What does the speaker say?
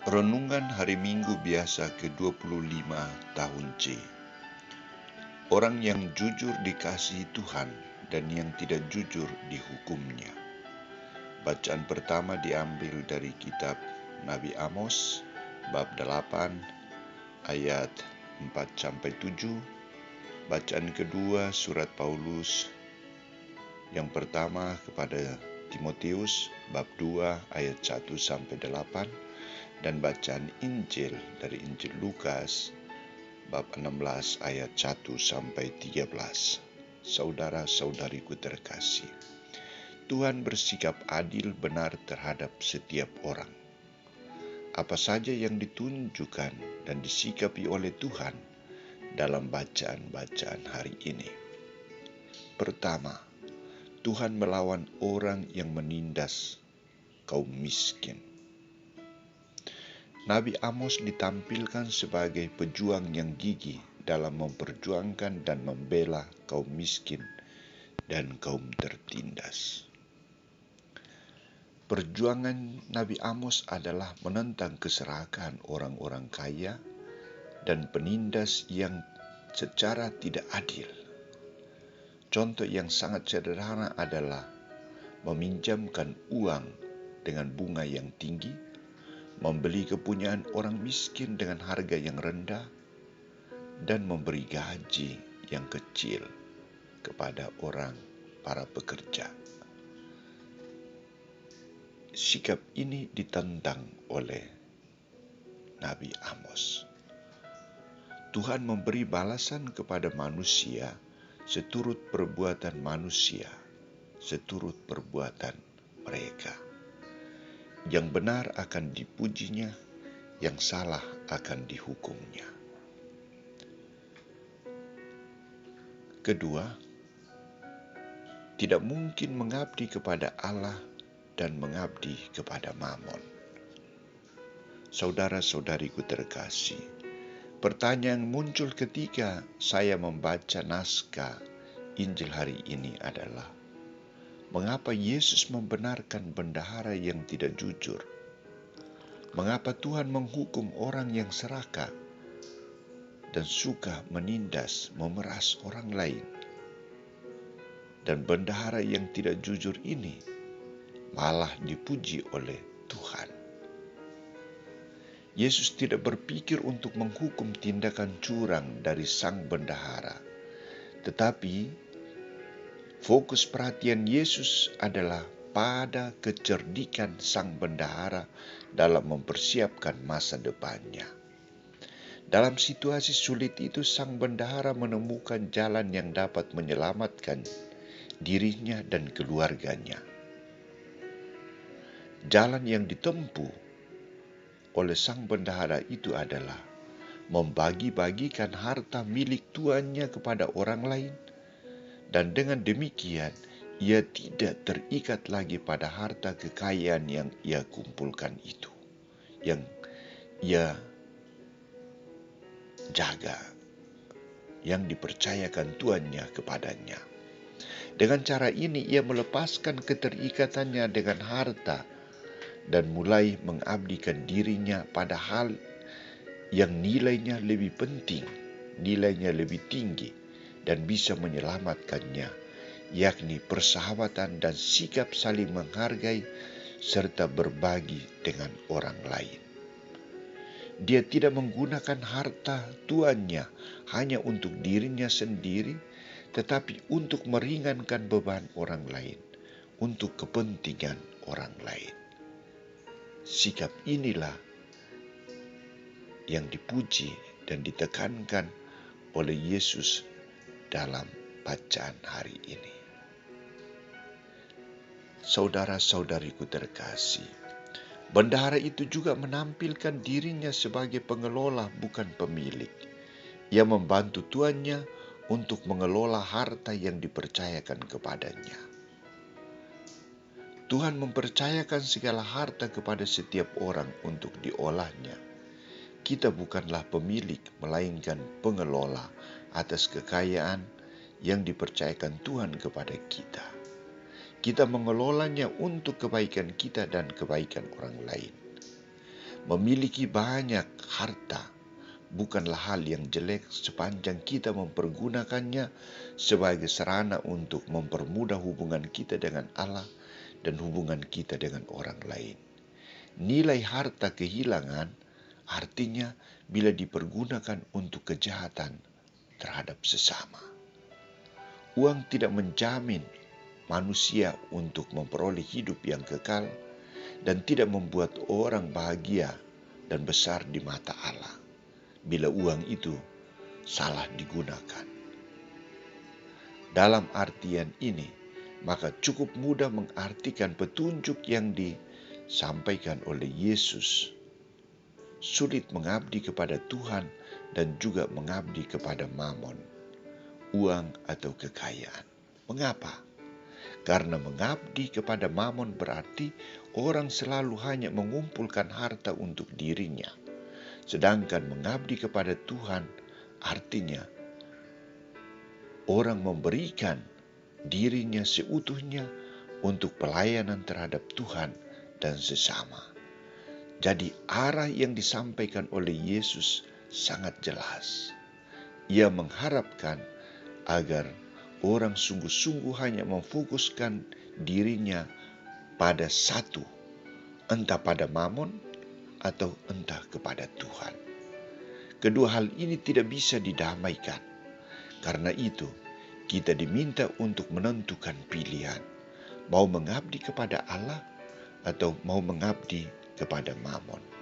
Renungan Hari Minggu Biasa ke-25 tahun C. Orang yang jujur dikasihi Tuhan dan yang tidak jujur dihukumnya. Bacaan pertama diambil dari kitab Nabi Amos, bab 8, ayat 4-7. Bacaan kedua surat Paulus yang pertama kepada Timotius, bab 2, ayat 1-8. Dan bacaan Injil dari Injil Lukas bab 16 ayat 1-13. Saudara-saudariku terkasih, Tuhan bersikap adil benar terhadap setiap orang. Apa saja yang ditunjukkan dan disikapi oleh Tuhan dalam bacaan-bacaan hari ini. Pertama, Tuhan melawan orang yang menindas kaum miskin. Nabi Amos ditampilkan sebagai pejuang yang gigih dalam memperjuangkan dan membela kaum miskin dan kaum tertindas. Perjuangan Nabi Amos adalah menentang keserakahan orang-orang kaya dan penindas yang secara tidak adil. Contoh yang sangat sederhana adalah meminjamkan uang dengan bunga yang tinggi, membeli kepunyaan orang miskin dengan harga yang rendah, dan memberi gaji yang kecil kepada para pekerja. Sikap ini ditentang oleh Nabi Amos. Tuhan memberi balasan kepada manusia seturut perbuatan manusia, seturut perbuatan mereka. Yang benar akan dipujinya, yang salah akan dihukumnya. Kedua, tidak mungkin mengabdi kepada Allah dan mengabdi kepada Mammon. Saudara-saudariku terkasih, pertanyaan yang muncul ketika saya membaca naskah Injil hari ini adalah, mengapa Yesus membenarkan bendahara yang tidak jujur? Mengapa Tuhan menghukum orang yang serakah dan suka menindas, memeras orang lain? Dan bendahara yang tidak jujur ini malah dipuji oleh Tuhan. Yesus tidak berpikir untuk menghukum tindakan curang dari sang bendahara, tetapi fokus perhatian Yesus adalah pada kecerdikan sang bendahara dalam mempersiapkan masa depannya. Dalam situasi sulit itu, sang bendahara menemukan jalan yang dapat menyelamatkan dirinya dan keluarganya. Jalan yang ditempuh oleh sang bendahara itu adalah membagi-bagikan harta milik tuannya kepada orang lain, dan dengan demikian ia tidak terikat lagi pada harta kekayaan yang ia kumpulkan itu, yang ia jaga, yang dipercayakan tuannya kepadanya. Dengan cara ini ia melepaskan keterikatannya dengan harta dan mulai mengabdikan dirinya pada hal yang nilainya lebih penting, nilainya lebih tinggi dan bisa menyelamatkannya, yakni persahabatan dan sikap saling menghargai serta berbagi dengan orang lain. Dia tidak menggunakan harta tuannya hanya untuk dirinya sendiri, tetapi untuk meringankan beban orang lain, untuk kepentingan orang lain. Sikap inilah yang dipuji dan ditekankan oleh Yesus dalam bacaan hari ini. Saudara-saudariku terkasih, bendahara itu juga menampilkan dirinya sebagai pengelola, bukan pemilik. Ia membantu tuannya untuk mengelola harta yang dipercayakan kepadanya. Tuhan mempercayakan segala harta kepada setiap orang untuk diolahnya. Kita bukanlah pemilik, melainkan pengelola atas kekayaan yang dipercayakan Tuhan kepada kita. Kita mengelolanya untuk kebaikan kita dan kebaikan orang lain. Memiliki banyak harta bukanlah hal yang jelek sepanjang kita mempergunakannya sebagai sarana untuk mempermudah hubungan kita dengan Allah dan hubungan kita dengan orang lain. Nilai harta kehilangan artinya bila dipergunakan untuk kejahatan terhadap sesama. Uang tidak menjamin manusia untuk memperoleh hidup yang kekal dan tidak membuat orang bahagia dan besar di mata Allah bila uang itu salah digunakan. Dalam artian ini, maka cukup mudah mengartikan petunjuk yang disampaikan oleh Yesus. Sulit mengabdi kepada Tuhan dan juga mengabdi kepada mamon, uang atau kekayaan. Mengapa? Karena mengabdi kepada mamon berarti orang selalu hanya mengumpulkan harta untuk dirinya. Sedangkan mengabdi kepada Tuhan artinya orang memberikan dirinya seutuhnya untuk pelayanan terhadap Tuhan dan sesama. Jadi arah yang disampaikan oleh Yesus sangat jelas. Ia mengharapkan agar orang sungguh-sungguh hanya memfokuskan dirinya pada satu, entah pada mamon atau entah kepada Tuhan. Kedua hal ini tidak bisa didamaikan. Karena itu, kita diminta untuk menentukan pilihan, mau mengabdi kepada Allah atau mau mengabdi kepada mamon.